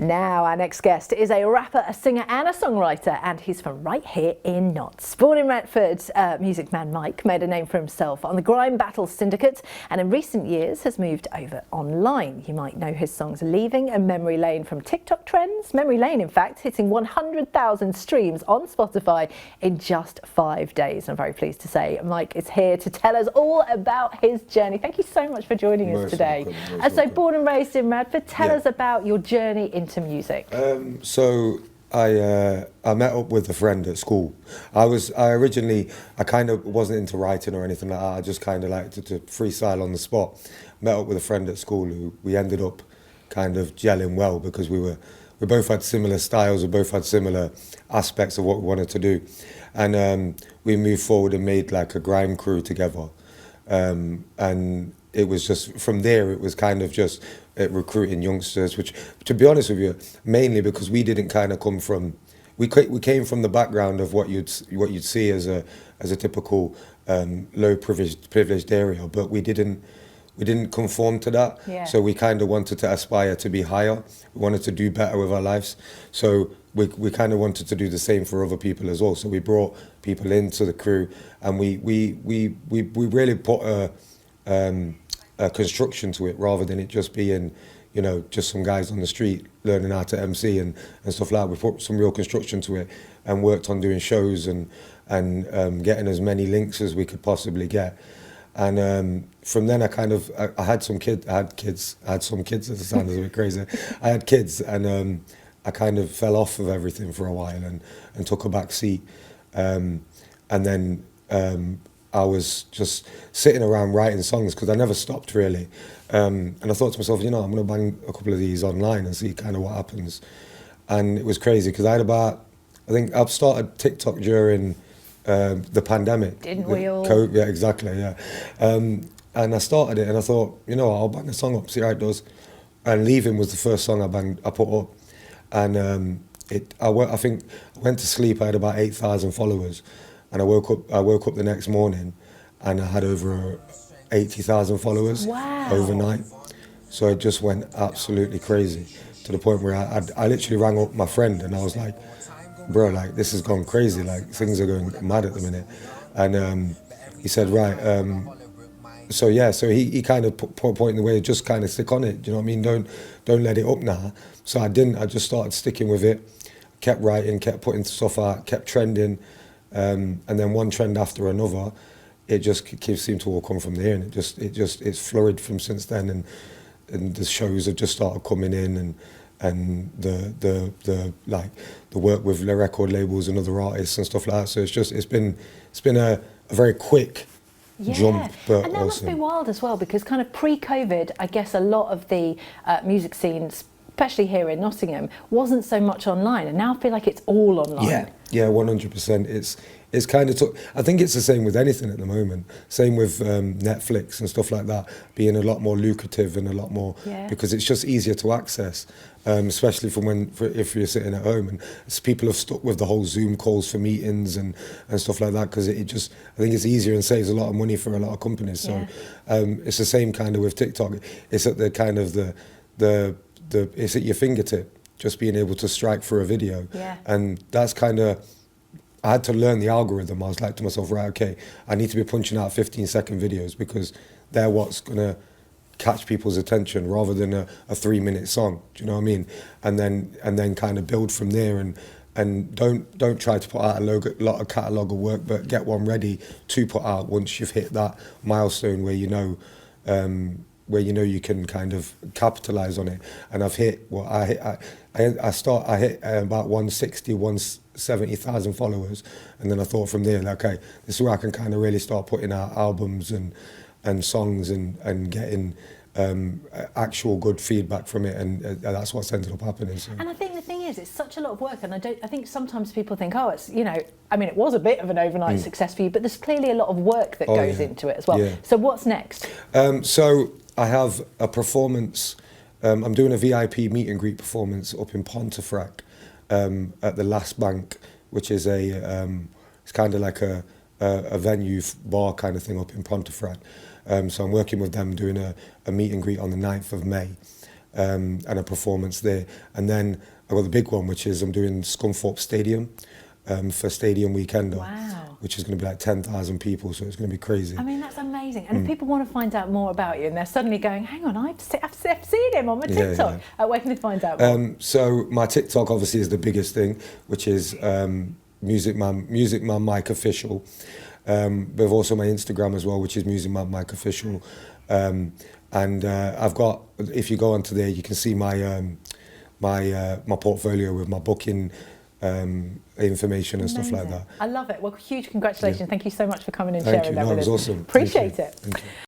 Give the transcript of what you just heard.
Now our next guest is a rapper, a singer and a songwriter, and he's from right here in Notts. Born in Retford, MUSICMANMIKE made a name for himself on the Grime Battle Syndicate and in recent years has moved over online. You might know his songs Leaving and Memory Lane from TikTok trends. Memory Lane, in fact, hitting 100,000 streams on Spotify in just 5 days. I'm very pleased to say Mike is here to tell us all about his journey. Thank you so much for joining us today. So born and raised in Retford, tell us about your journey into music. So I met up with a friend at school. I originally kind of wasn't into writing or anything like that. I just kind of liked to freestyle on the spot. Met up with a friend at school who we ended up kind of gelling well because we both had similar styles, we both had similar aspects of what we wanted to do, and we moved forward and made like a grime crew together. And it was just from there. It was kind of just recruiting youngsters, which, to be honest with you, mainly because we didn't kind of come from, we came from the background of what you'd see as a typical low privileged area, but we didn't conform to that. Yeah. So we kind of wanted to aspire to be higher. We wanted to do better with our lives. So we kind of wanted to do the same for other people as well. So we brought people into the crew, and we really put a construction to it rather than it just being, you know, just some guys on the street learning how to MC and stuff like that. We put some real construction to it and worked on doing shows and getting as many links as we could possibly get. And from then I had some kids. I had some kids. It sounds a bit crazy. I had kids, and I kind of fell off of everything for a while and took a back seat. And then I was just sitting around writing songs because I never stopped really. And I thought to myself, you know, I'm going to bang a couple of these online and see kind of what happens. And it was crazy because I think I've started TikTok during the pandemic. Didn't we all? COVID, yeah, exactly, yeah. And I started it and I thought, you know, I'll bang a song up, see how it does. And Leaving was the first song I put up. And I think I went to sleep, I had about 8,000 followers. And I woke up the next morning and I had over 80,000 followers. Wow. Overnight. So it just went absolutely crazy to the point where I literally rang up my friend and I was like, bro, like this has gone crazy, like things are going mad at the minute. And he said, right, so yeah, so he kind of pointed the way, just kind of stick on it, do you know what I mean? Don't let it up now. So I didn't, I just started sticking with it, kept writing, kept putting stuff out, kept trending. And then one trend after another, it just seemed to all come from there, and it's flourished from since then, and the shows have just started coming in, and the work with the record labels and other artists and stuff like that. So it's been a very quick jump, but and that must be wild as well, because kind of pre-COVID, I guess a lot of the music scenes, especially here in Nottingham, wasn't so much online, and now I feel like it's all online. Yeah, 100%. It's kind of, I think it's the same with anything at the moment. Same with Netflix and stuff like that, being a lot more lucrative and a lot more, because it's just easier to access, especially if you're sitting at home. And people have stuck with the whole Zoom calls for meetings and stuff like that, because I think it's easier and saves a lot of money for a lot of companies. So it's the same kind of with TikTok. It's at the kind of it's at your fingertip, just being able to strike for a video. And that's kind of, I had to learn the algorithm. I was like to myself, right, okay, I need to be punching out 15-second videos because they're what's gonna catch people's attention rather than a 3-minute song. Do you know what I mean? And then kind of build from there, and don't try to put out a lot of catalogue of work, but get one ready to put out once you've hit that milestone where you know you can kind of capitalize on it. And I've hit I hit about 170,000 followers, and then I thought from there, like, okay, this is where I can kind of really start putting out albums and songs and getting actual good feedback from it, and that's what's ended up happening. So. And I think the thing is, it's such a lot of work, and I think sometimes people think, oh, it's, you know, I mean, it was a bit of an overnight success for you, but there's clearly a lot of work that goes into it as well. So what's next? So I have a performance. I'm doing a VIP meet and greet performance up in Pontefract at the Last Bank, which is it's kind of like a venue bar kind of thing up in Pontefract. So I'm working with them doing a meet and greet on the 9th of May. and a performance there. And then I've got the big one, which is I'm doing Scunthorpe Stadium for Stadium Weekender. Wow. Which is going to be like 10,000 people, so it's going to be crazy. I mean, that's amazing. And if people want to find out more about you and they're suddenly going, hang on, I've seen him on my TikTok, where can they find out more? So my TikTok obviously is the biggest thing, which is MUSICMANMIKE official. But also my Instagram as well, which is MUSICMANMIKE official. And I've got, if you go onto there, you can see my my portfolio with my booking information and stuff like that. I love it. Well, huge congratulations. Thank you so much for coming and Thank sharing you. that with us. It was awesome. Appreciate it. Thank you.